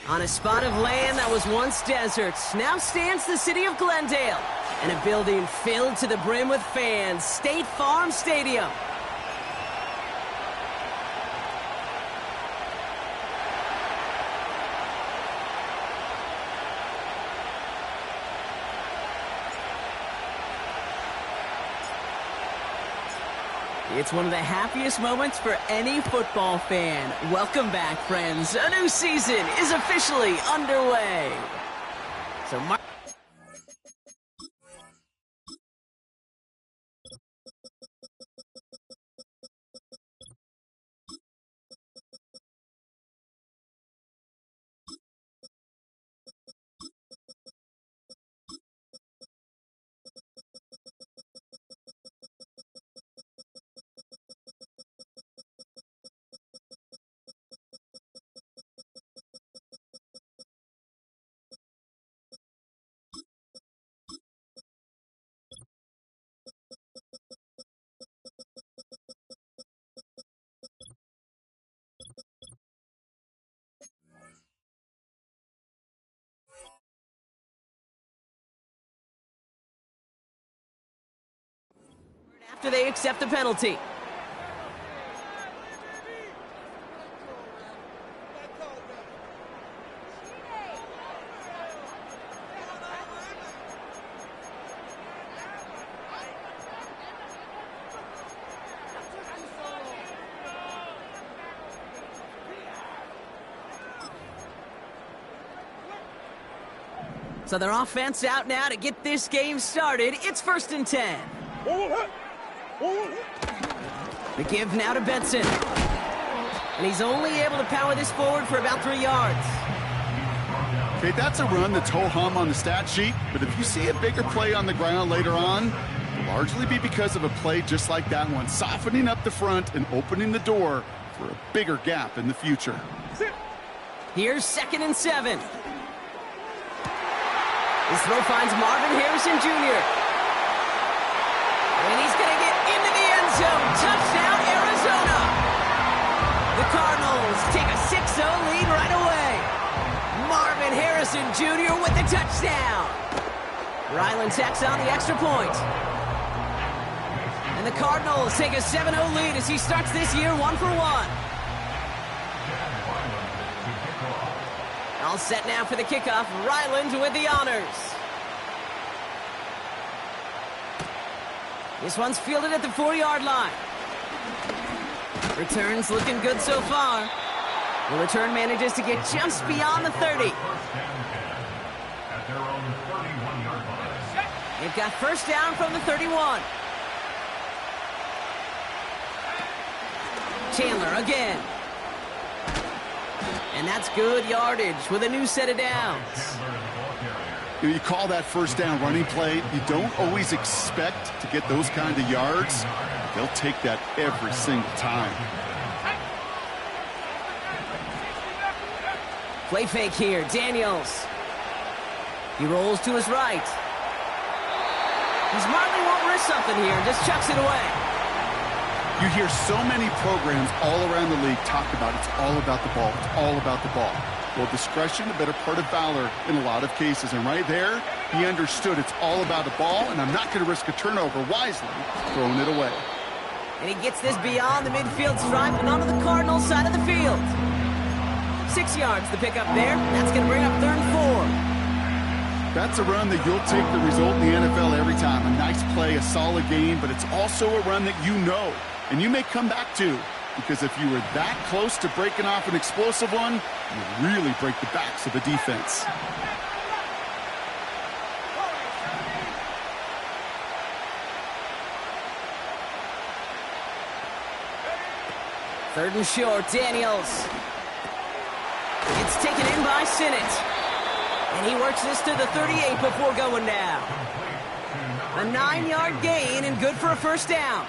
On a spot of land that was once desert, now stands the city of Glendale, and a building filled to the brim with fans, State Farm Stadium. It's one of the happiest moments for any football fan. Welcome back, friends. A new season is officially underway. So, after they accept the penalty. So their offense out now to get this game started. It's 1st and 10. The give now to Benson. And he's only able to power this forward for about 3 yards. Okay, that's a run that's ho-hum on the stat sheet, but if you see a bigger play on the ground later on, it'll largely be because of a play just like that one, softening up the front and opening the door for a bigger gap in the future. Here's 2nd and 7. This throw finds Marvin Harrison Jr. And he's going to get into the end zone. Touchdown, Arizona. The Cardinals take a 6-0 lead right away. Marvin Harrison Jr. with the touchdown. Ryland tacks on the extra point. And the Cardinals take a 7-0 lead as he starts this year 1 for 1. All set now for the kickoff. Ryland with the honors. This one's fielded at the 4-yard line. Returns looking good so far. The return manages to get just beyond the 30. They've got first down from the 31. Chandler again. And that's good yardage with a new set of downs. You call that first down running play. You don't always expect to get those kind of yards. They'll take that every single time. Play fake here, Daniels. He rolls to his right. He smartly won't risk something here, just chucks it away. You hear so many programs all around the league talk about it's all about the ball. It's all about the ball. Well, discretion, the better part of valor in a lot of cases. And right there, he understood it's all about the ball, and I'm not going to risk a turnover wisely, throwing it away. And he gets this beyond the midfield stripe and onto the Cardinals side of the field. 6 yards to pick up there. That's going to bring up 3rd and 4. That's a run that you'll take the result in the NFL every time. A nice play, a solid game, but it's also a run that you know, and you may come back to. Because if you were that close to breaking off an explosive one, you really break the backs of the defense. Third and short, Daniels. It's taken in by Sinnott. And he works this to the 38 before going down. A 9-yard gain and good for a first down.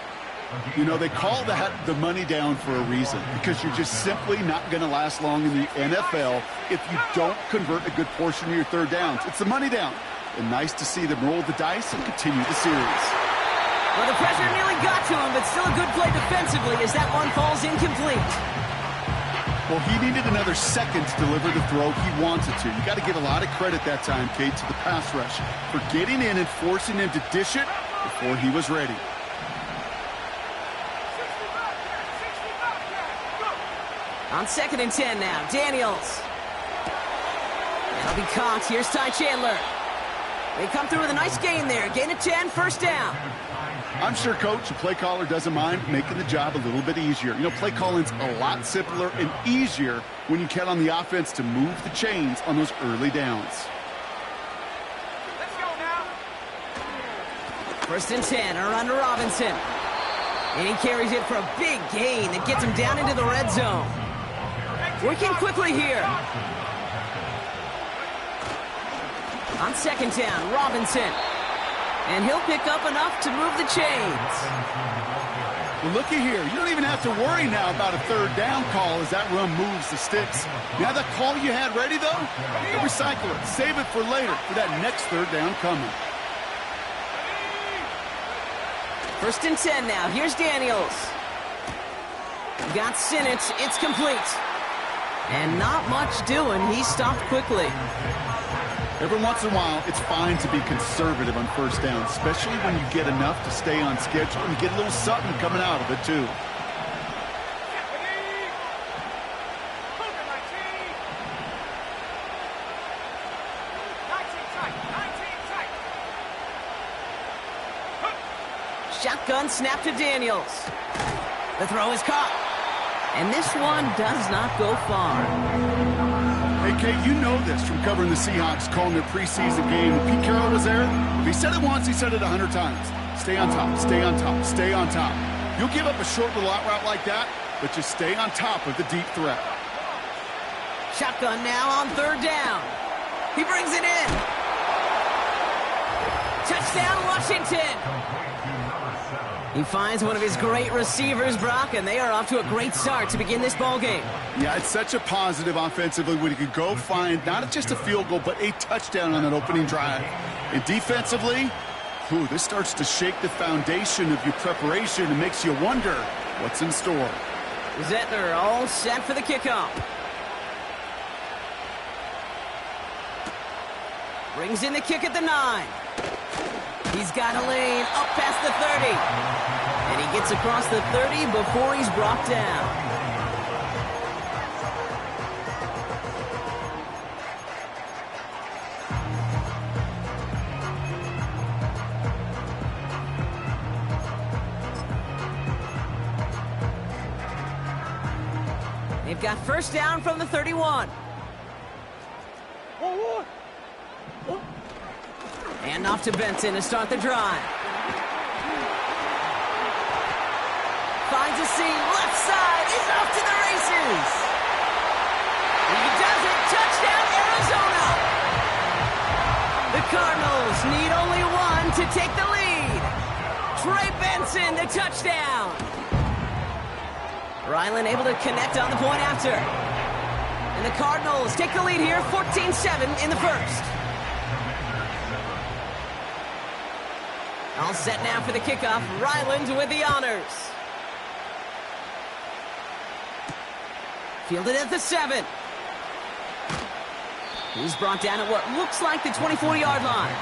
You know, they call that the money down for a reason, because you're just simply not going to last long in the NFL if you don't convert a good portion of your third downs. It's the money down. And nice to see them roll the dice and continue the series. Well, the pressure nearly got to him, but still a good play defensively as that one falls incomplete. Well, he needed another second to deliver the throw he wanted to. You got to give a lot of credit that time, Kate, to the pass rush for getting in and forcing him to dish it before he was ready. On 2nd and 10 now, Daniels. That'll be caught. Here's Ty Chandler. They come through with a nice gain there. Gain of 10, first down. I'm sure, Coach, the play caller doesn't mind making the job a little bit easier. You know, play calling's a lot simpler and easier when you count on the offense to move the chains on those early downs. Let's go now. 1st and 10, a run to Robinson. And he carries it for a big gain that gets him down into the red zone. Working quickly here. On 2nd down, Robinson. And he'll pick up enough to move the chains. Well, looky here. You don't even have to worry now about a third down call as that run moves the sticks. You have that call you had ready, though? You'll recycle it. Save it for later for that next third down coming. 1st and 10 now. Here's Daniels. Got Sinnott. It's complete. And not much doing. He stopped quickly. Every once in a while, it's fine to be conservative on first down, especially when you get enough to stay on schedule and get a little something coming out of it, too. Shotgun snap to Daniels. The throw is caught. And this one does not go far. Hey, Kate, you know this from covering the Seahawks, calling their preseason game. When Pete Carroll was there, if he said it once, he said it 100 times. Stay on top, stay on top, stay on top. You'll give up a short little out route like that, but just stay on top of the deep threat. Shotgun now on 3rd down. He brings it in. Touchdown, Washington. He finds one of his great receivers, Brock, and they are off to a great start to begin this ball game. Yeah, it's such a positive offensively when you can go find not just a field goal, but a touchdown on that opening drive. And defensively, this starts to shake the foundation of your preparation and makes you wonder what's in store. Zettler all set for the kickoff. Brings in the kick at the 9. He's got a lane up past the 30. And he gets across the 30 before he's brought down. They've got first down from the 31. And off to Benson to start the drive. Finds a seam, left side, is off to the races. He does it, touchdown Arizona. The to take the lead. Trey Benson, the touchdown. Ryland able to connect on the point after. And the Cardinals take the lead here, 14-7 in the first. All set now for the kickoff. Ryland with the honors. Fielded at the 7. He's brought down at what looks like the 24-yard line.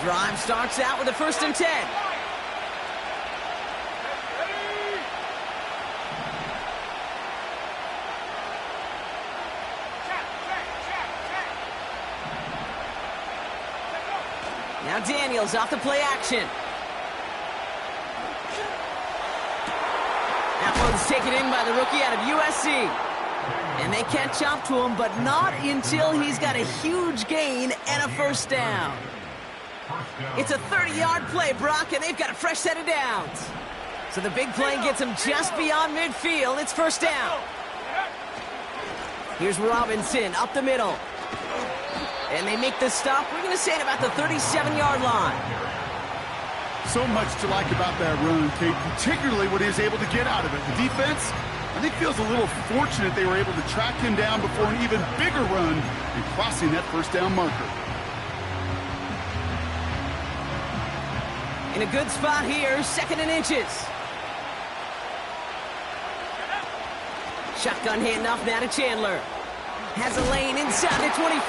Drive starts out with a 1st and 10. Now Daniels off the play action. That one's taken in by the rookie out of USC. And they catch up to him, but not until he's got a huge gain and a 1st down. It's a 30-yard play, Brock, and they've got a fresh set of downs. So the big play gets them just beyond midfield. It's 1st down. Here's Robinson up the middle. And they make the stop, we're going to say, at about the 37-yard line. So much to like about that run, Kate, particularly what he was able to get out of it. The defense, I think, feels a little fortunate they were able to track him down before an even bigger run and crossing that 1st down marker. In a good spot here, 2nd and inches. Shotgun handoff now to Chandler. Has a lane inside the 25.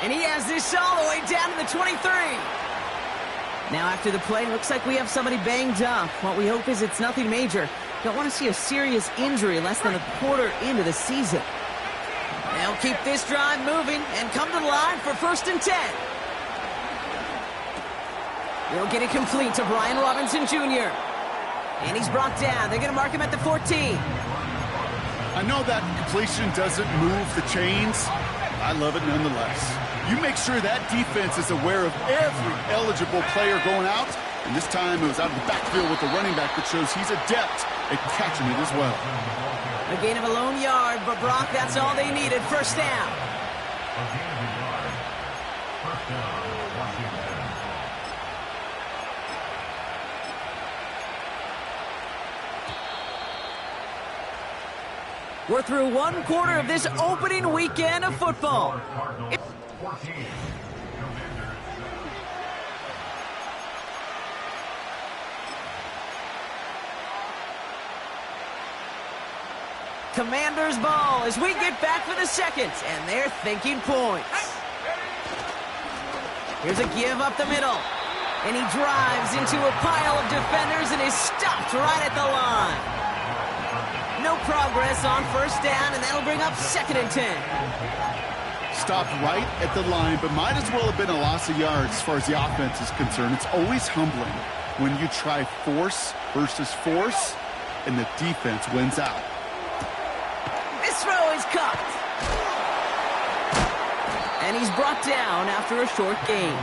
And he has this all the way down to the 23. Now after the play, looks like we have somebody banged up. What we hope is it's nothing major. Don't want to see a serious injury less than a quarter into the season. They'll keep this drive moving and come to the line for 1st and 10. They'll get it complete to Brian Robinson Jr. And he's brought down. They're going to mark him at the 14. I know that completion doesn't move the chains. I love it nonetheless. You make sure that defense is aware of every eligible player going out. And this time it was out of the backfield with the running back that shows he's adept at catching it as well. A gain of a lone yard, but Brock, that's all they needed. 1st down. We're through 1 quarter of this opening weekend of football. Commanders ball as we get back for the 2nd, and they're thinking points. Here's a give up the middle, and he drives into a pile of defenders and is stopped right at the line. No progress on 1st down, and that'll bring up 2nd and 10. Stopped right at the line, but might as well have been a loss of yards as far as the offense is concerned. It's always humbling when you try force versus force, and the defense wins out. This throw is caught. And he's brought down after a short gain.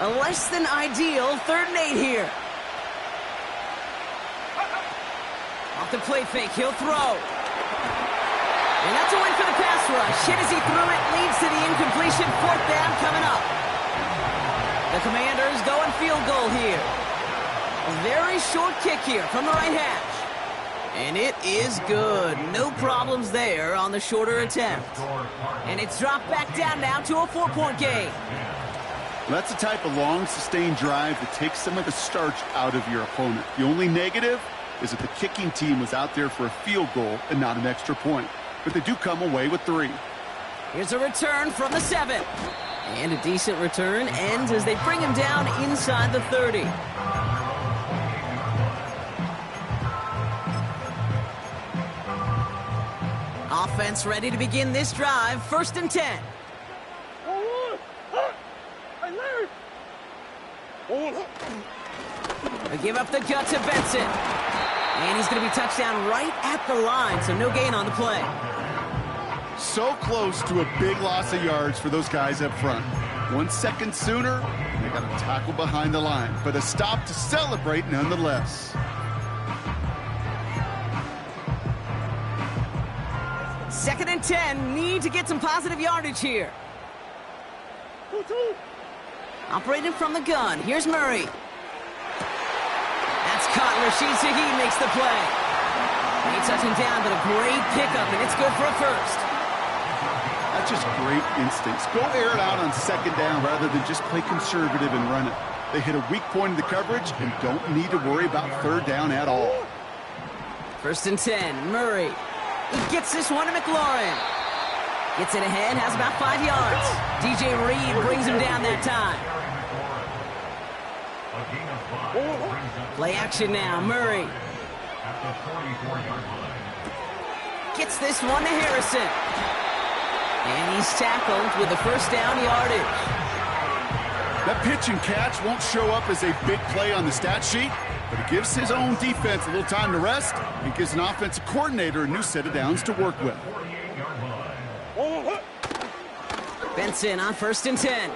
A less than ideal 3rd and 8 here. Off the play fake, he'll throw. And that's a win for the pass rush. Hit as he threw it, leads to the incompletion. 4th down coming up. The Commanders going field goal here. A very short kick here from the right hash. And it is good. No problems there on the shorter attempt. And it's dropped back down now to a 4-point game. That's the type of long, sustained drive that takes some of the starch out of your opponent. The only negative is that the kicking team was out there for a field goal and not an extra point. But they do come away with 3. Here's a return from the 7. And a decent return ends as they bring him down inside the 30. Offense ready to begin this drive. 1st and 10. They give up the gut to Benson. And he's going to be touchdown right at the line, so no gain on the play. So close to a big loss of yards for those guys up front. 1 second sooner, they got a tackle behind the line, but a stop to celebrate nonetheless. Second and 10, need to get some positive yardage here. Operating from the gun, here's Murray. That's caught. Rashid Shaheed makes the play. They touch him down, but a great pickup, and it's good for a first. That's just great instincts. Go air it out on second down rather than just play conservative and run it. They hit a weak point in the coverage and don't need to worry about third down at all. First and 10, Murray. He gets this one to McLaurin. Gets it ahead, has about 5 yards. DJ Reed brings him down that time. Play action now, Murray. Gets this one to Harrison. And he's tackled with the first down yardage. That pitch and catch won't show up as a big play on the stat sheet, but it gives his own defense a little time to rest and gives an offensive coordinator a new set of downs to work with. Benson on first and 10.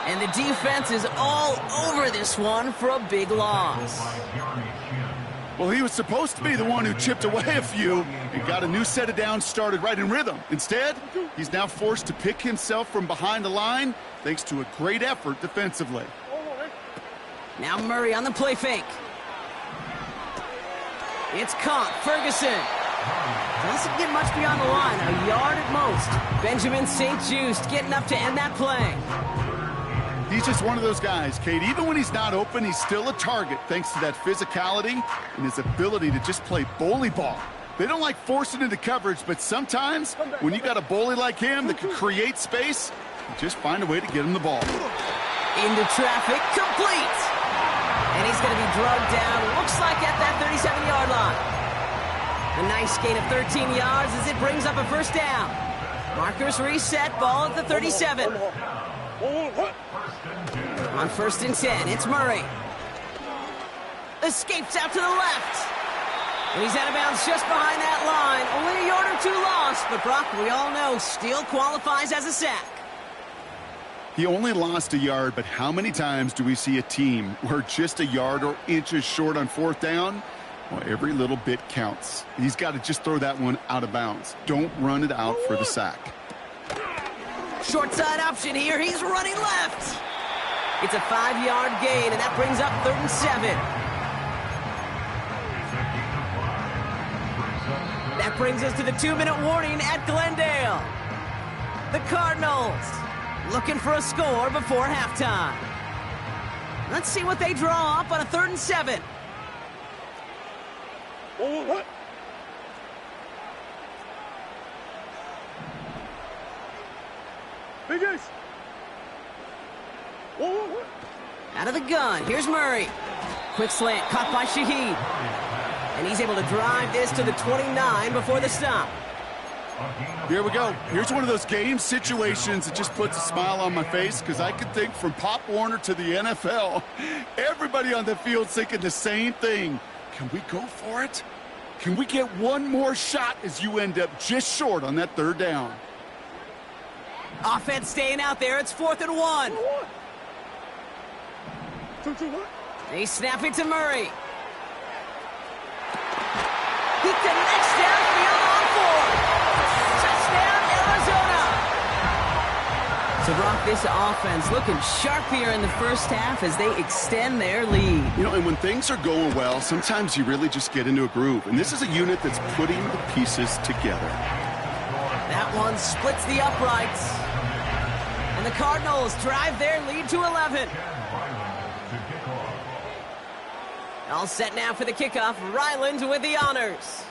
And the defense is all over this one for a big loss. Well, he was supposed to be the one who chipped away a few and got a new set of downs started right in rhythm. Instead, he's now forced to pick himself from behind the line thanks to a great effort defensively. Now Murray on the play fake. It's caught. Ferguson. Doesn't get much beyond the line. A yard at most. Benjamin St-Juste getting up to end that play. He's just one of those guys, Kate. Even when he's not open, he's still a target thanks to that physicality and his ability to just play bully ball. They don't like forcing into coverage, but sometimes when you got a bully like him that can create space, you just find a way to get him the ball. Into traffic, complete. And he's going to be drugged down, looks like at that 37-yard line. A nice gain of 13 yards as it brings up a first down. Markers reset, ball at the 37. On first and 10, it's Murray. Escapes out to the left. And he's out of bounds just behind that line. Only a yard or two lost, but Brock, we all know, still qualifies as a sack. He only lost a yard, but how many times do we see a team where just a yard or inches short on fourth down? Well, every little bit counts. He's got to just throw that one out of bounds. Don't run it out for the sack. Short side option here. He's running left. It's a 5-yard gain, and that brings up 3rd and 7. That brings us to the 2-minute warning at Glendale. The Cardinals looking for a score before halftime. Let's see what they draw up on a 3rd and 7. Out of the gun, here's Murray. Quick slant, caught by Shaheed. And he's able to drive this to the 29 before the stop. Here we go. Here's one of those game situations that just puts a smile on my face because I can think from Pop Warner to the NFL, everybody on the field thinking the same thing. Can we go for it? Can we get one more shot as you end up just short on that 3rd down? Offense staying out there. It's 4th and 1. They snap it to Murray. He connects downfield on 4. Touchdown, Arizona. So, Brock, this offense looking sharp here in the first half as they extend their lead. You know, and when things are going well, sometimes you really just get into a groove. And this is a unit that's putting the pieces together. That one splits the uprights. And the Cardinals drive their lead to 11. All set now for the kickoff. Ryland with the honors.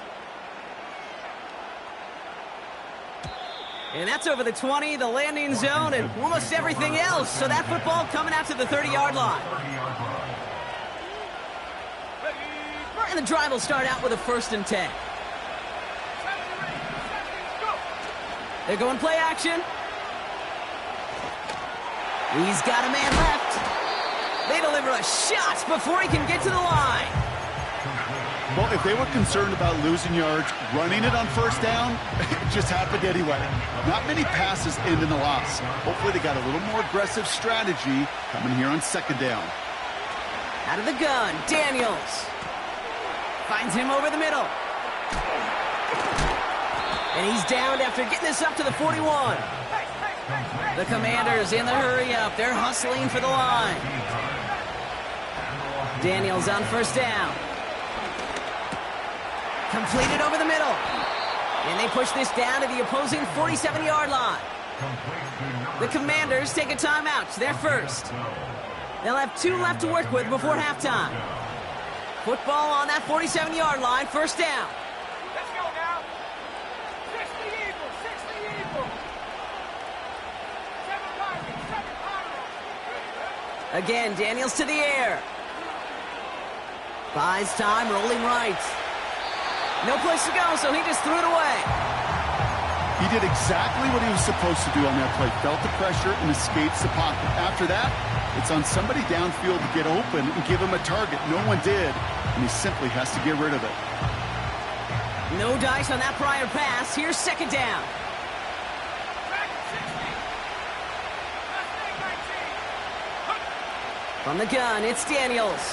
And that's over the 20, the landing zone, and almost everything else. So that football coming out to the 30-yard line. And the drive will start out with a 1st and 10. They're going play action. He's got a man left. They deliver a shot before he can get to the line. Well, if they were concerned about losing yards, running it on first down, it just happened anyway. Not many passes end in a loss. Hopefully they got a little more aggressive strategy coming here on second down. Out of the gun, Daniels. Finds him over the middle. And he's downed after getting this up to the 41. The Commanders in the hurry-up. They're hustling for the line. Daniels on first down. Completed over the middle. And they push this down to the opposing 47-yard line. The Commanders take a timeout. It's their first. They'll have 2 left to work with before halftime. Football on that 47-yard line, first down. Let's go now. 60 Eagles, 60 Eagles. 7 Pirates, 7 Pirates. Again, Daniels to the air. Buys time, rolling right. No place to go, so he just threw it away. He did exactly what he was supposed to do on that play. Felt the pressure and escapes the pocket. After that, it's on somebody downfield to get open and give him a target. No one did, and he simply has to get rid of it. No dice on that prior pass. Here's second down. Back at 60. Last thing, 19. From the gun, it's Daniels.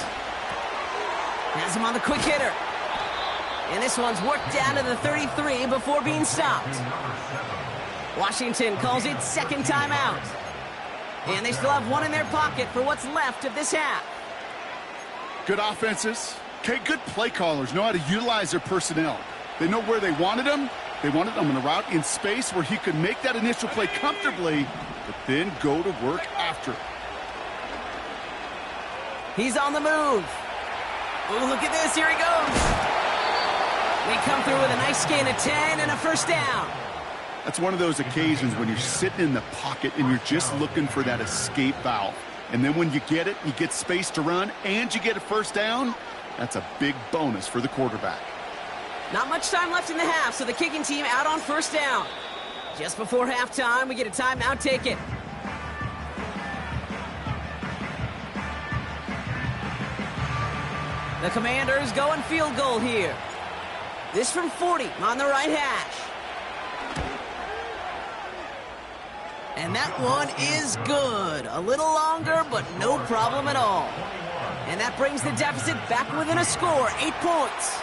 Has him on the quick hitter. And this one's worked down to the 33 before being stopped. Washington calls it second timeout. And they still have 1 in their pocket for what's left of this half. Good offenses. Okay, good play callers know how to utilize their personnel. They know where they wanted him. They wanted him in a route in space where he could make that initial play comfortably, but then go to work after it. He's on the move. Oh, look at this. Here he goes. They come through with a nice gain of 10 and a first down. That's one of those occasions when you're sitting in the pocket and you're just looking for that escape valve. And then when you get it, you get space to run, and you get a first down. That's a big bonus for the quarterback. Not much time left in the half, so the kicking team out on first down. Just before halftime, we get a timeout taken. The Commanders going field goal here. This from 40 on the right hash. And that one is good. A little longer, but no problem at all. And that brings the deficit back within a score, 8 points.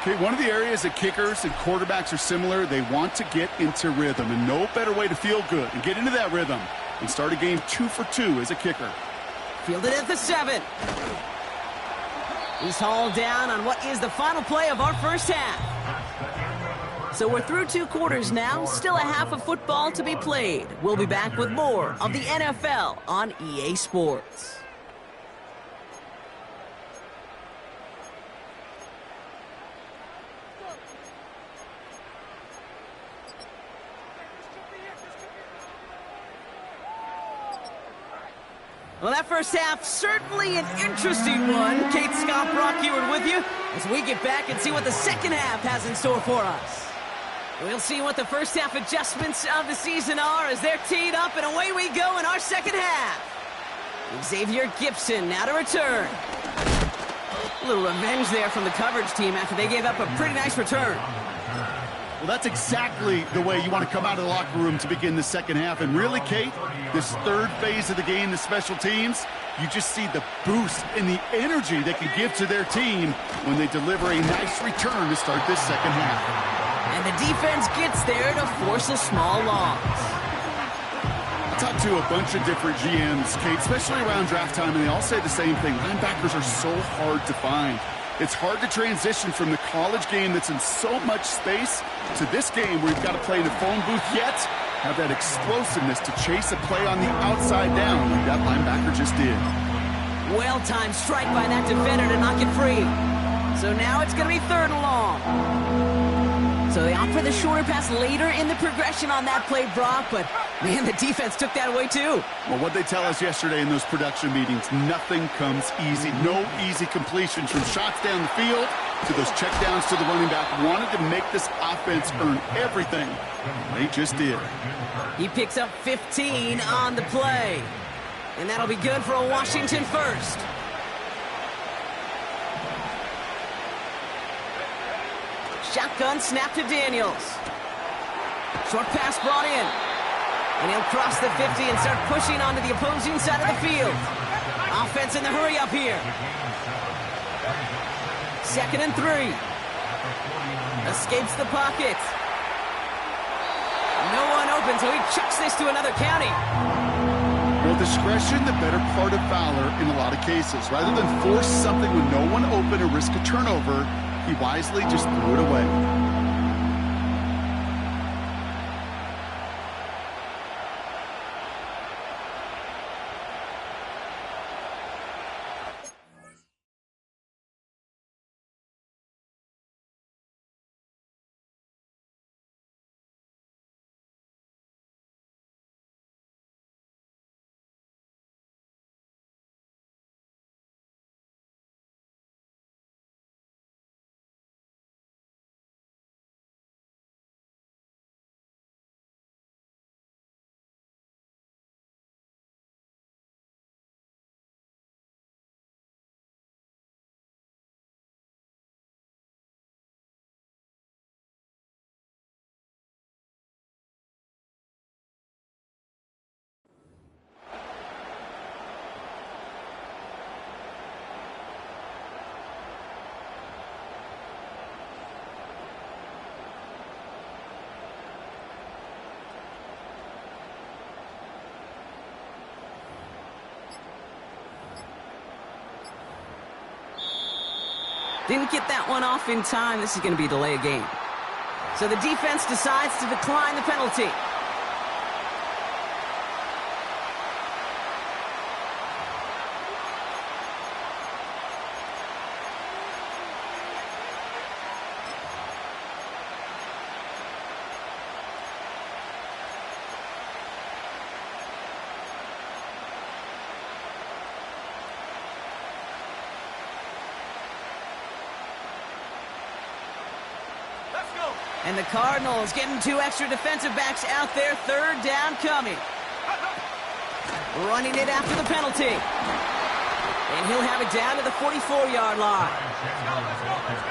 Okay, one of the areas that kickers and quarterbacks are similar, they want to get into rhythm, and no better way to feel good and get into that rhythm and start a game 2 for 2 as a kicker. Fielded at the 7. He's hauled down on what is the final play of our first half. So we're through 2 quarters now, still a half of football to be played. We'll be back with more of the NFL on EA Sports. Well, that first half, certainly an interesting one. Kate Scott, Brock Eward with you as we get back and see what the second half has in store for us. We'll see what the first half adjustments of the season are as they're teed up, and away we go in our second half. Xavier Gipson now to return. A little revenge there from the coverage team after they gave up a pretty nice return. Well, that's exactly the way you want to come out of the locker room to begin the second half. And really, Kate, this third phase of the game, the special teams, you just see the boost and the energy they can give to their team when they deliver a nice return to start this second half. And the defense gets there to force a small loss. I talked to a bunch of different GMs, Kate, especially around draft time, and they all say the same thing. Linebackers are so hard to find. It's hard to transition from the college game that's in so much space to this game where you've got to play in a phone booth, yet have that explosiveness to chase a play on the outside down like that linebacker just did. Well-timed strike by that defender to knock it free. So now it's going to be 3rd and long. So they opt for the shorter pass later in the progression on that play, Brock, but man, the defense took that away too. Well, what they tell us yesterday in those production meetings, nothing comes easy. No easy completions from shots down the field to those checkdowns to the running back. Wanted to make this offense earn everything. They just did. He picks up 15 on the play. And that'll be good for a Washington first. Shotgun snap to Daniels. Short pass brought in. And he'll cross the 50 and start pushing onto the opposing side of the field. Offense in the hurry up here. 2nd and 3. Escapes the pocket. No one open, so he chucks this to another county. Well, discretion, the better part of valor in a lot of cases. Rather than force something with no one open or risk a turnover, he wisely just threw it away. Didn't get that one off in time. This is going to be a delay of game. So the defense decides to decline the penalty. And the Cardinals getting 2 extra defensive backs out there. 3rd down coming. Running it after the penalty. And he'll have it down to the 44-yard line.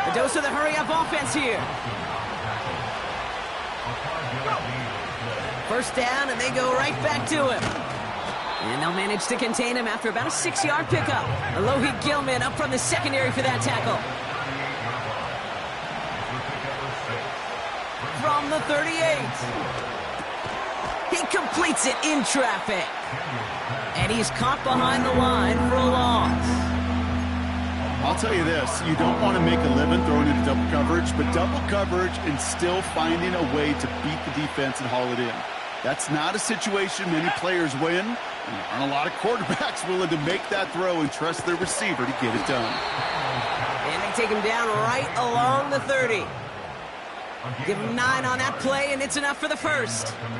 A dose of the hurry-up offense here. 1st down, and they go right back to him. And they'll manage to contain him after about a 6-yard pickup. Alohi Gilman up from the secondary for that tackle. From the 38. He completes it in traffic. And he's caught behind the line for a loss. I'll tell you this, you don't want to make a living throwing into double coverage, but double coverage and still finding a way to beat the defense and haul it in. That's not a situation many players win, and there aren't a lot of quarterbacks willing to make that throw and trust their receiver to get it done. And they take him down right along the 30. Give him 9 on that play, and it's enough for the first. Here we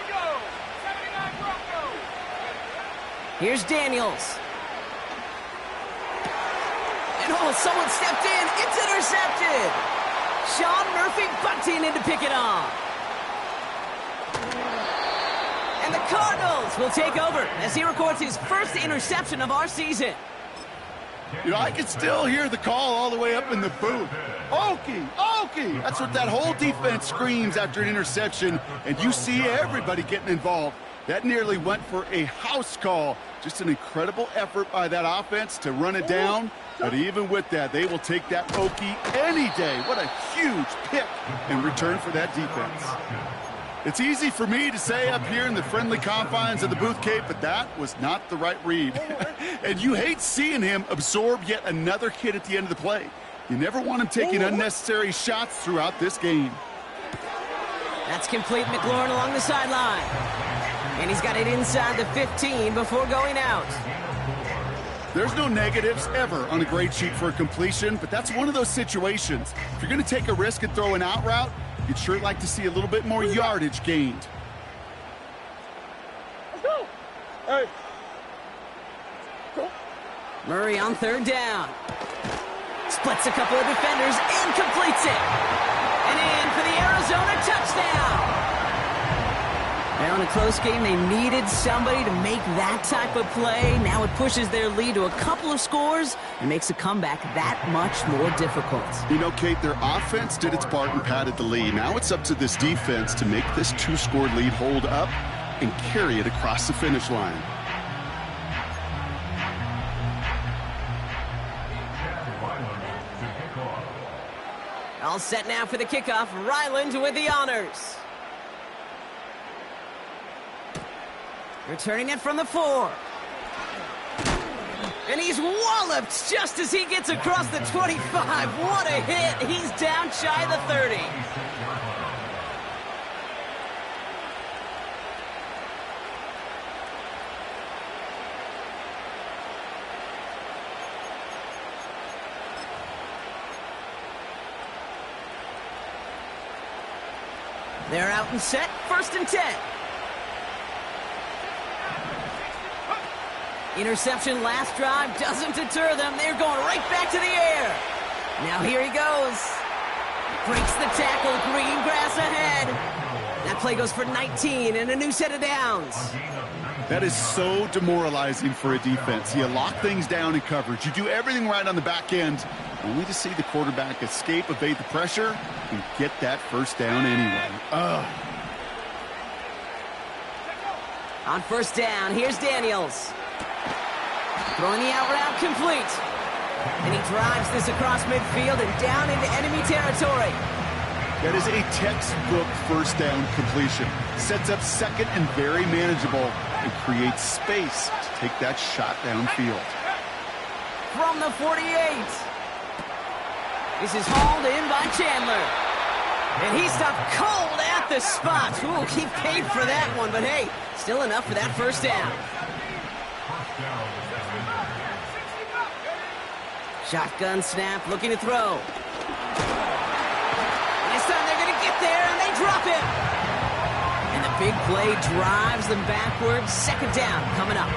go. 79 Broncos. Here's Daniels. And someone stepped in. It's intercepted. Sean Murphy bunting in to pick it off. And the Cardinals will take over as he records his first interception of our season. You know, I can still hear the call all the way up in the booth. Okie, Okie! That's what that whole defense screams after an interception, and you see everybody getting involved. That nearly went for a house call. Just an incredible effort by that offense to run it down, but even with that, they will take that Okie any day. What a huge pick in return for that defense. It's easy for me to say up here in the friendly confines of the booth, Cape, but that was not the right read. And you hate seeing him absorb yet another hit at the end of the play. You never want him taking unnecessary shots throughout this game. That's complete. McLaurin along the sideline. And he's got it inside the 15 before going out. There's no negatives ever on a grade sheet for a completion, but that's one of those situations. If you're going to take a risk and throw an out route, you'd sure like to see a little bit more yardage gained. Let's go. Hey. Go. Murray on 3rd down. Splits a couple of defenders and completes it. And in for the Arizona touchdown. a close game. They needed somebody to make that type of play. Now it pushes their lead to a couple of scores and makes a comeback that much more difficult. You know, Kate, their offense did its part and padded the lead. Now it's up to this defense to make this 2-score lead hold up and carry it across the finish line. All set now for the kickoff. Ryland with the honors. Returning it from the 4. And he's walloped just as he gets across the 25. What a hit. He's down shy of the 30. They're out and set, 1st and 10. Interception last drive doesn't deter them. They're going right back to the air. Now here he goes. Breaks the tackle, green grass ahead. That play goes for 19 and a new set of downs. That is so demoralizing for a defense. You lock things down in coverage. You do everything right on the back end, only to see the quarterback escape, evade the pressure, and get that first down anyway. Ugh. On 1st down, here's Daniels. Throwing the out route complete. And he drives this across midfield and down into enemy territory. That is a textbook 1st down completion. Sets up 2nd and very manageable and creates space to take that shot downfield. From the 48. This is hauled in by Chandler. And he stopped cold at the spot. Ooh, he paid for that one, but hey, still enough for that 1st down. Shotgun snap, looking to throw. This time they're going to get there, and they drop him. And the big play drives them backwards. 2nd down coming up.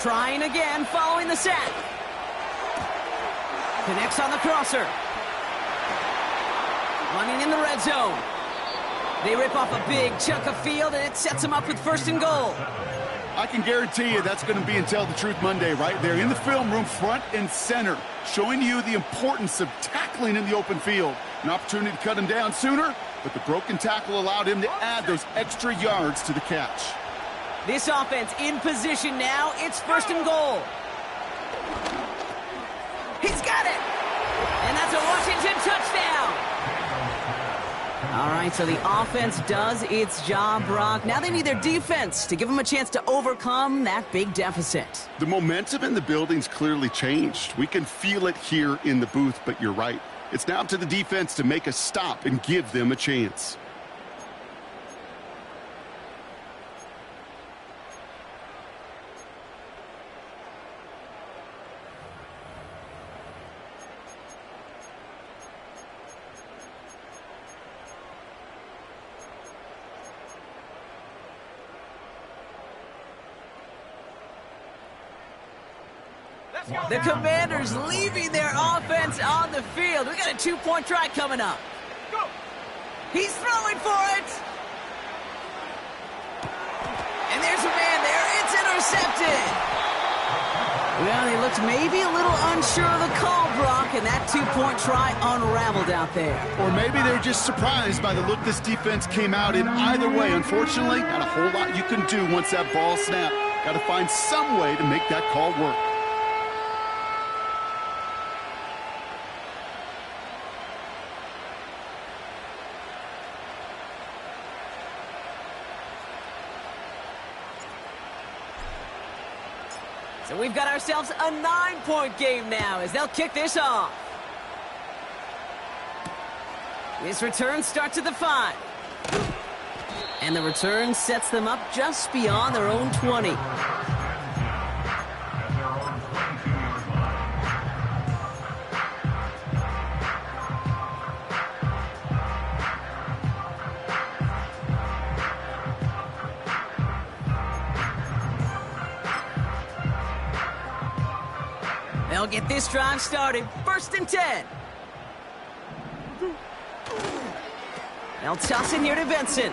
Trying again, following the sack. Connects on the crosser. Running in the red zone. They rip off a big chunk of field, and it sets them up with 1st and goal. I can guarantee you that's going to be in Tell the Truth Monday right there in the film room, front and center, showing you the importance of tackling in the open field. An opportunity to cut him down sooner, but the broken tackle allowed him to add those extra yards to the catch. This offense in position now. It's 1st and goal. He's got it. And that's a Washington touchdown. All right, so the offense does its job, Brock. Now they need their defense to give them a chance to overcome that big deficit. The momentum in the building's clearly changed. We can feel it here in the booth, but you're right. It's now up to the defense to make a stop and give them a chance. The Commanders leaving their offense on the field. We got a 2-point try coming up. He's throwing for it. And there's a man there. It's intercepted. Well, he looked maybe a little unsure of the call, Brock, and that 2-point try unraveled out there. Or maybe they're just surprised by the look this defense came out in. Either way, unfortunately, not a whole lot you can do once that ball snapped. Got to find some way to make that call work. So we've got ourselves a 9-point game now as they'll kick this off. This return starts at the 5. And the return sets them up just beyond their own 20. get this drive started. 1st and 10. They'll toss it here to Benson.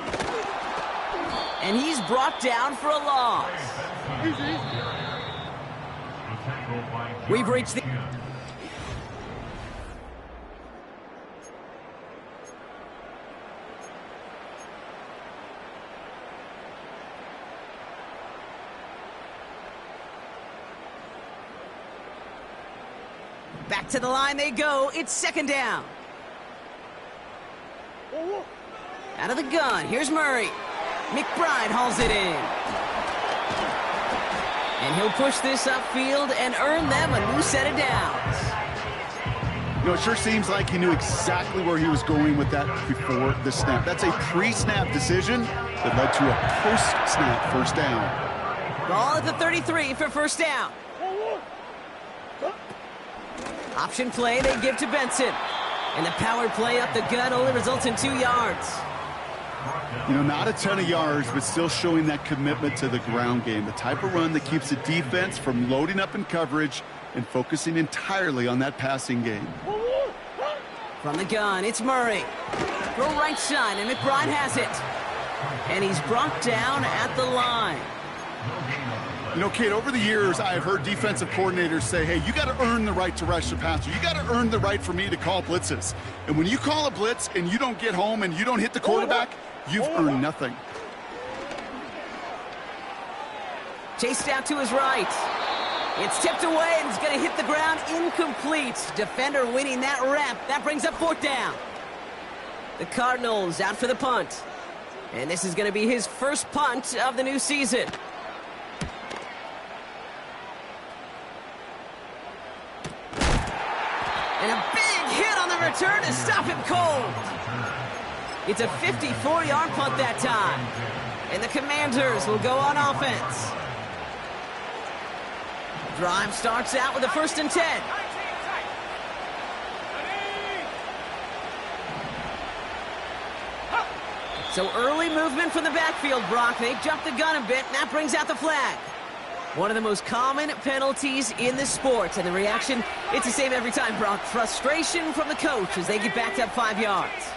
And he's brought down for a loss. We've reached the... Back to the line they go. It's 2nd down. Out of the gun, here's Murray. McBride hauls it in. And he'll push this upfield and earn them a new set of downs. You know, it sure seems like he knew exactly where he was going with that before the snap. That's a pre-snap decision that led to a post-snap 1st down. Ball at the 33 for 1st down. Option play they give to Benson. And the power play up the gut only results in 2 yards. You know, not a ton of yards, but still showing that commitment to the ground game. The type of run that keeps the defense from loading up in coverage and focusing entirely on that passing game. From the gun, it's Murray. Throw right side, and McBride has it. And he's brought down at the line. You know, Kate, over the years, I've heard defensive coordinators say, hey, you got to earn the right to rush the passer. You got to earn the right for me to call blitzes. And when you call a blitz and you don't get home and you don't hit the quarterback, you've earned nothing. Chased out to his right. It's tipped away and it's going to hit the ground incomplete. Defender winning that rep. That brings up 4th down. The Cardinals out for the punt. And this is going to be his first punt of the new season. And a big hit on the return to stop him cold. It's a 54-yard punt that time. And the Commanders will go on offense. Drive starts out with a 1st and 10. So early movement from the backfield, Brock. They jumped the gun a bit, and that brings out the flag. One of the most common penalties in the sport, and the reaction, it's the same every time, Brock. Frustration from the coach as they get backed up 5 yards.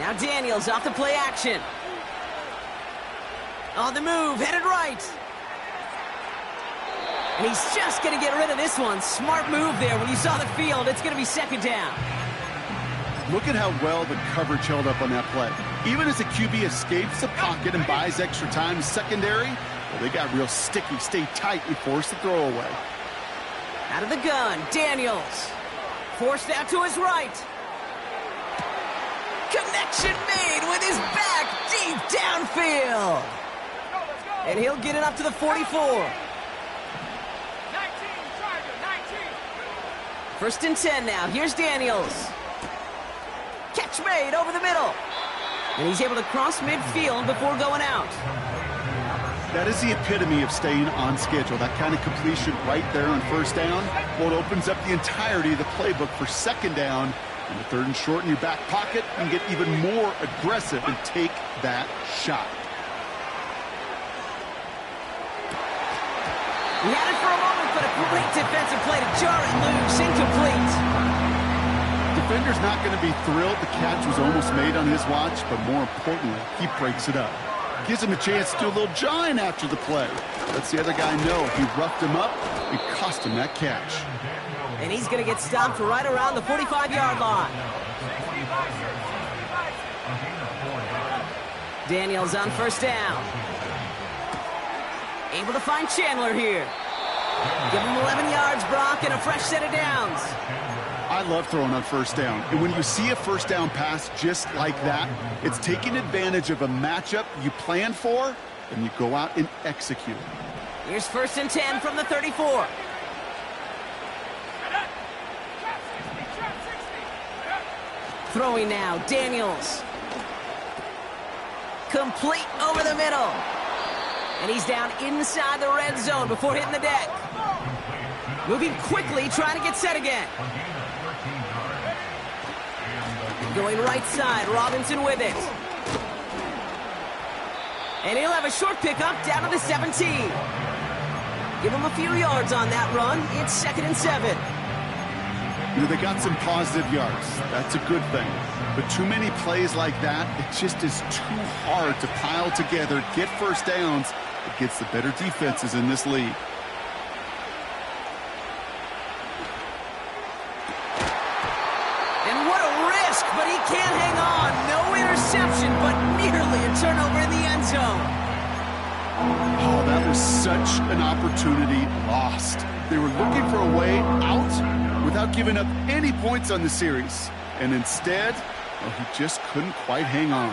Now Daniels off the play action. On the move, headed right. And he's just going to get rid of this one. Smart move there. When you saw the field, it's going to be 2nd down. Look at how well the coverage held up on that play. Even as the QB escapes the pocket and buys extra time secondary, well, they got real sticky, stay tight, and force the throw away. Out of the gun, Daniels. Forced out to his right. Connection made with his back deep downfield. And he'll get it up to the 44. 19, 1st and 10 now. Here's Daniels. Catch made over the middle. And he's able to cross midfield before going out. That is the epitome of staying on schedule. That kind of completion right there on 1st down. Well, it opens up the entirety of the playbook for 2nd down. And the 3rd and short in your back pocket and get even more aggressive and take that shot. He had it for a moment, but a great defensive play to jar it loose, incomplete. Defender's not going to be thrilled the catch was almost made on his watch, but more importantly, he breaks it up. Gives him a chance to do a little jawing after the play. Lets the other guy know he roughed him up and cost him that catch. And he's going to get stopped right around the 45-yard line. Daniels on 1st down. Able to find Chandler here. Give him 11 yards, Brock, and a fresh set of downs. I love throwing on 1st down. And when you see a 1st down pass just like that, it's taking advantage of a matchup you planned for, and you go out and execute. Here's 1st and 10 from the 34. Throwing now, Daniels. Complete over the middle. And he's down inside the red zone before hitting the deck. Moving quickly, trying to get set again. Going right side, Robinson with it. And he'll have a short pickup down to the 17. Give him a few yards on that run. It's 2nd and 7. You know, they got some positive yards. That's a good thing. But too many plays like that, it just is too hard to pile together, get first downs against the better defenses in this league. And what a risk, but he can't hang on. No interception, but nearly a turnover in the end zone. Oh, that was such an opportunity lost. They were looking for a way out without giving up any points on the series. And instead, well, he just couldn't quite hang on.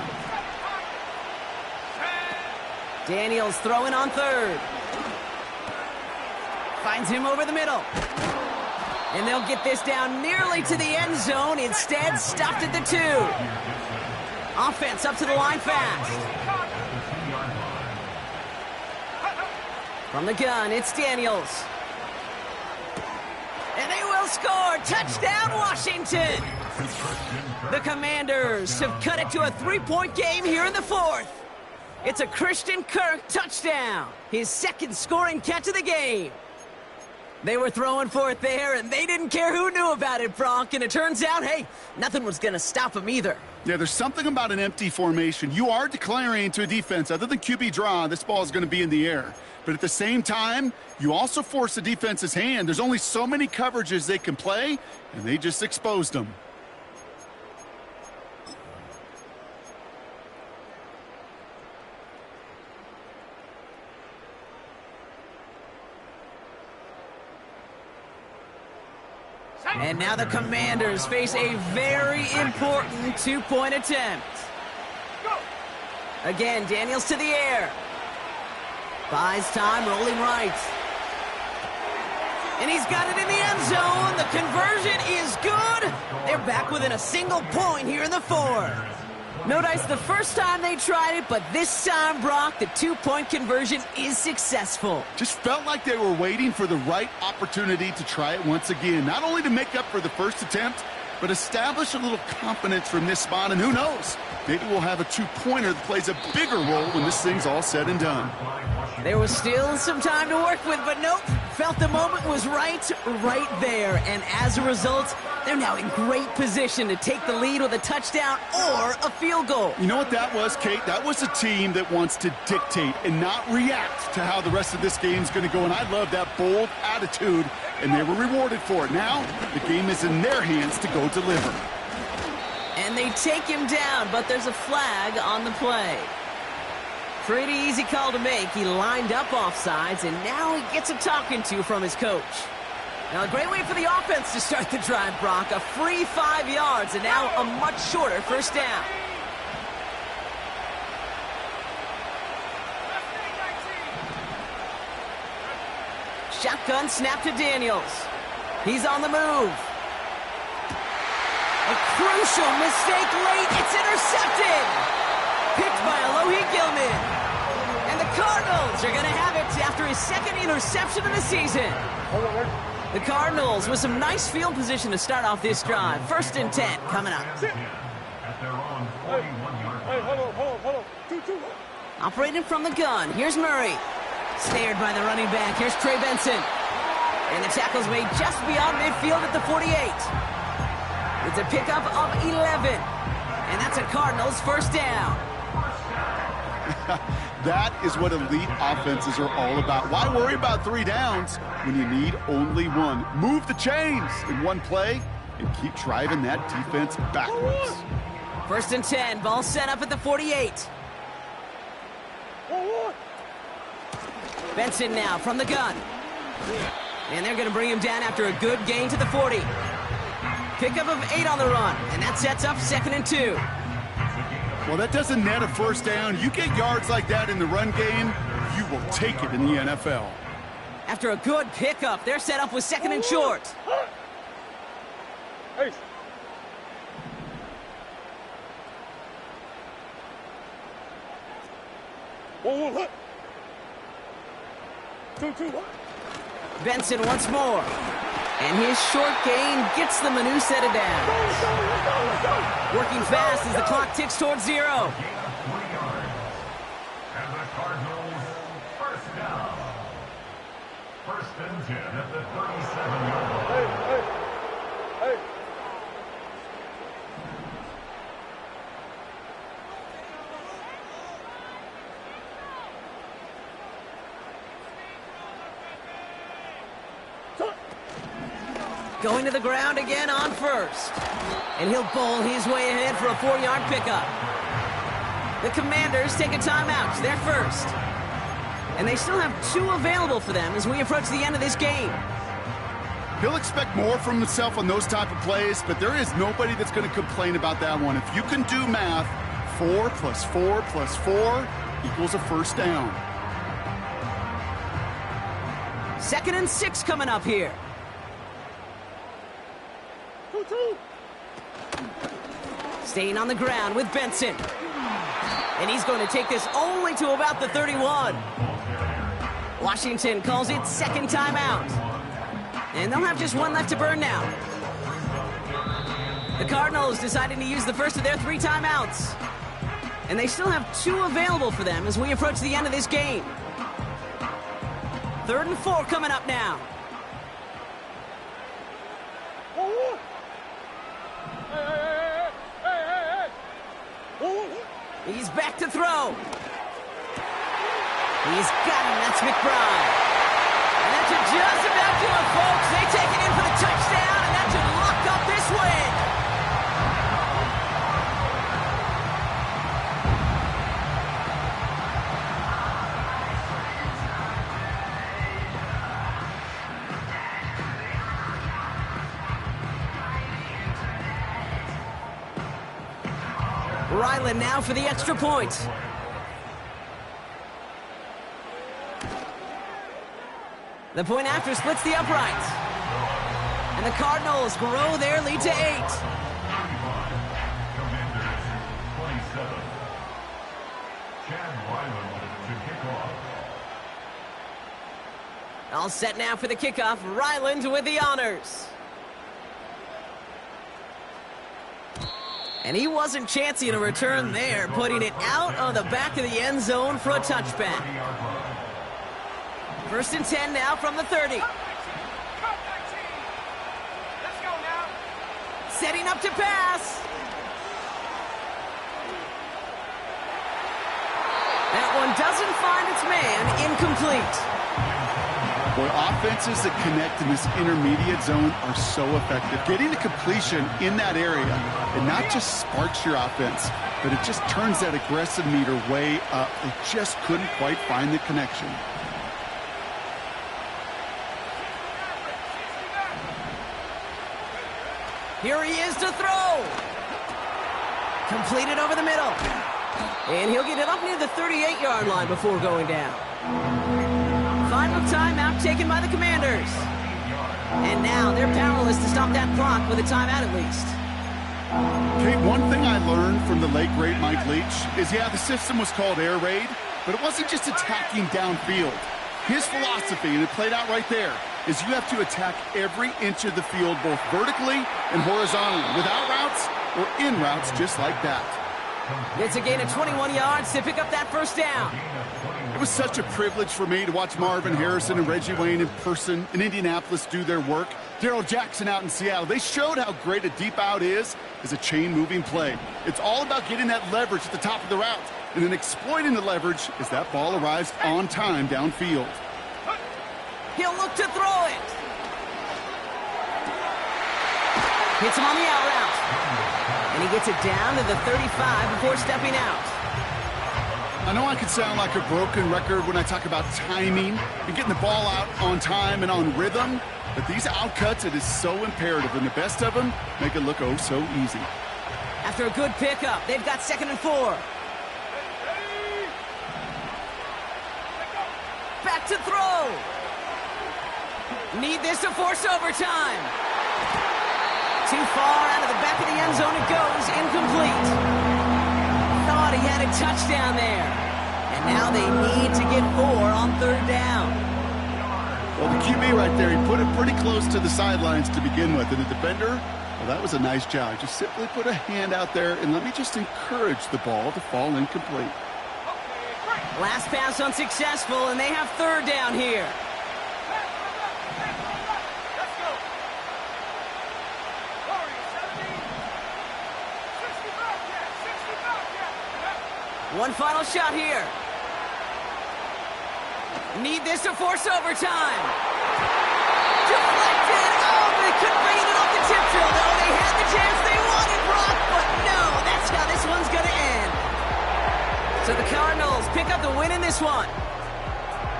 Daniels throwing on 3rd. Finds him over the middle. And they'll get this down nearly to the end zone. Instead, stopped at the 2. Offense up to the line fast. From the gun, it's Daniels. And they will score. Touchdown, Washington. The Commanders have cut it to a 3-point game here in the 4th. It's a Christian Kirk touchdown. His 2nd scoring catch of the game. They were throwing for it there, and they didn't care who knew about it, Bronk. And it turns out, hey, nothing was going to stop him either. Yeah, there's something about an empty formation. You are declaring to a defense, other than QB draw, this ball is going to be in the air. But at the same time, you also force the defense's hand. There's only so many coverages they can play, and they just exposed them. And now the Commanders face a very important 2-point attempt. Again, Daniels to the air. Buys time, rolling right. And he's got it in the end zone. The conversion is good. They're back within a single point here in the 4th. No dice the first time they tried it, but this time, Brock, the 2-point conversion is successful. Just felt like they were waiting for the right opportunity to try it once again. Not only to make up for the first attempt, but establish a little confidence from this spot. And who knows, maybe we'll have a 2-pointer that plays a bigger role when this thing's all said and done. There was still some time to work with, but nope. Felt the moment was right there. And as a result, they're now in great position to take the lead with a touchdown or a field goal. You know what that was, Kate? That was a team that wants to dictate and not react to how the rest of this game's going to go. And I love that bold attitude, and they were rewarded for it. Now, the game is in their hands to go deliver. And they take him down, but there's a flag on the play. Pretty easy call to make. He lined up offsides, and now he gets a talking to from his coach. Now, a great way for the offense to start the drive, Brock. A free 5 yards, and now a much shorter first down. Shotgun snap to Daniels. He's on the move. A crucial mistake late. It's intercepted. Picked by Alohi Gilman. And the Cardinals are going to have it after his 2nd interception of the season. The Cardinals with some nice field position to start off this drive. 1st and 10 coming up. Operating from the gun. Here's Murray. Snared by the running back. Here's Trey Benson. And the tackle's made just beyond midfield at the 48. It's a pickup of 11. And that's a Cardinals first down. That is what elite offenses are all about. Why worry about 3 downs when you need only 1? Move the chains in one play and keep driving that defense backwards. 1st and 10, ball set up at the 48. Benson now from the gun. And they're going to bring him down after a good gain to the 40. Pickup of 8 on the run, and that sets up 2nd and 2. Well, that doesn't net a first down. You get yards like that in the run game, you will take it in the NFL. After a good pickup, they're set up with 2nd and short. Hey. Whoa. 2. Benson once more. And his short gain gets them a new set of downs. Let's go. Working fast as the clock ticks towards 0. And the Cardinals first down. First and 10 at the 37-yard line. Hey. Going to the ground again on first. And he'll bowl his way ahead for a 4-yard pickup. The Commanders take a timeout. They're first. And they still have 2 available for them as we approach the end of this game. He'll expect more from himself on those type of plays, but there is nobody that's going to complain about that one. If you can do math, 4 + 4 + 4 equals a first down. 2nd and 6 coming up here. 2-2. Staying on the ground with Benson. And he's going to take this only to about the 31. Washington calls it second timeout. And they'll have just 1 left to burn now. The Cardinals deciding to use the first of their 3 timeouts. And they still have 2 available for them as we approach the end of this game. 3rd and 4 coming up now. He's back to throw. He's got him. That's McBride. And that should just about do it, folks. They take it in for the touchdown, and that should lock up this win. Ryland now for the extra point. The point after splits the uprights. And the Cardinals grow their lead to 8. Commanders 27. Chad Ryland to kick off. All set now for the kickoff. Ryland with the honors. And he wasn't chancing a return there, putting it out of the back of the end zone for a touchback. 1st and 10 now from the 30. Let's go now. Setting up to pass. That one doesn't find its man. Incomplete. Boy, offenses that connect in this intermediate zone are so effective. Getting the completion in that area, it not just sparks your offense, but it just turns that aggressive meter way up. They just couldn't quite find the connection. Here he is to throw. Completed over the middle. And he'll get it up near the 38-yard line before going down. Final timeout taken by the Commanders. And now they're powerless to stop that clock with a timeout at least. Okay, one thing I learned from the late, great Mike Leach is, yeah, the system was called air raid, but it wasn't just attacking downfield. His philosophy, and it played out right there, is you have to attack every inch of the field, both vertically and horizontally, without routes or in routes just like that. It's a gain of 21 yards to pick up that first down. It was such a privilege for me to watch Marvin Harrison and Reggie Wayne in person in Indianapolis do their work. Darrell Jackson out in Seattle. They showed how great a deep out is as a chain-moving play. It's all about getting that leverage at the top of the route and then exploiting the leverage as that ball arrives on time downfield. He'll look to throw it. Hits him on the out route. And he gets it down to the 35 before stepping out. I know I could sound like a broken record when I talk about timing and getting the ball out on time and on rhythm, but these outcuts, it is so imperative, and the best of them make it look oh so easy. After a good pickup, they've got 2nd and 4. Back to throw. Need this to force overtime. Too far out of the back of the end zone it goes, incomplete. Thought he had a touchdown there. And now they need to get 4 on 3rd down. Well, the QB right there, he put it pretty close to the sidelines to begin with. And the defender, well, that was a nice job. Just simply put a hand out there and let me just encourage the ball to fall incomplete. Last pass unsuccessful, and they have 3rd down here. One final shot here. Need this to force overtime. Deflected. Oh, they couldn't bring it off the tip drill, though. They had the chance they wanted, Brock, but no, that's how this one's going to end. So the Cardinals pick up the win in this one.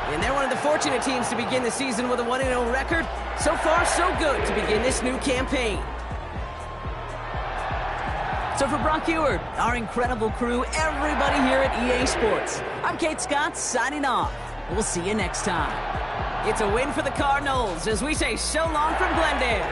And they're one of the fortunate teams to begin the season with a 1-0 record. So far, so good to begin this new campaign. So for Brock Huard, our incredible crew, everybody here at EA Sports, I'm Kate Scott signing off. We'll see you next time. It's a win for the Cardinals as we say so long from Glendale.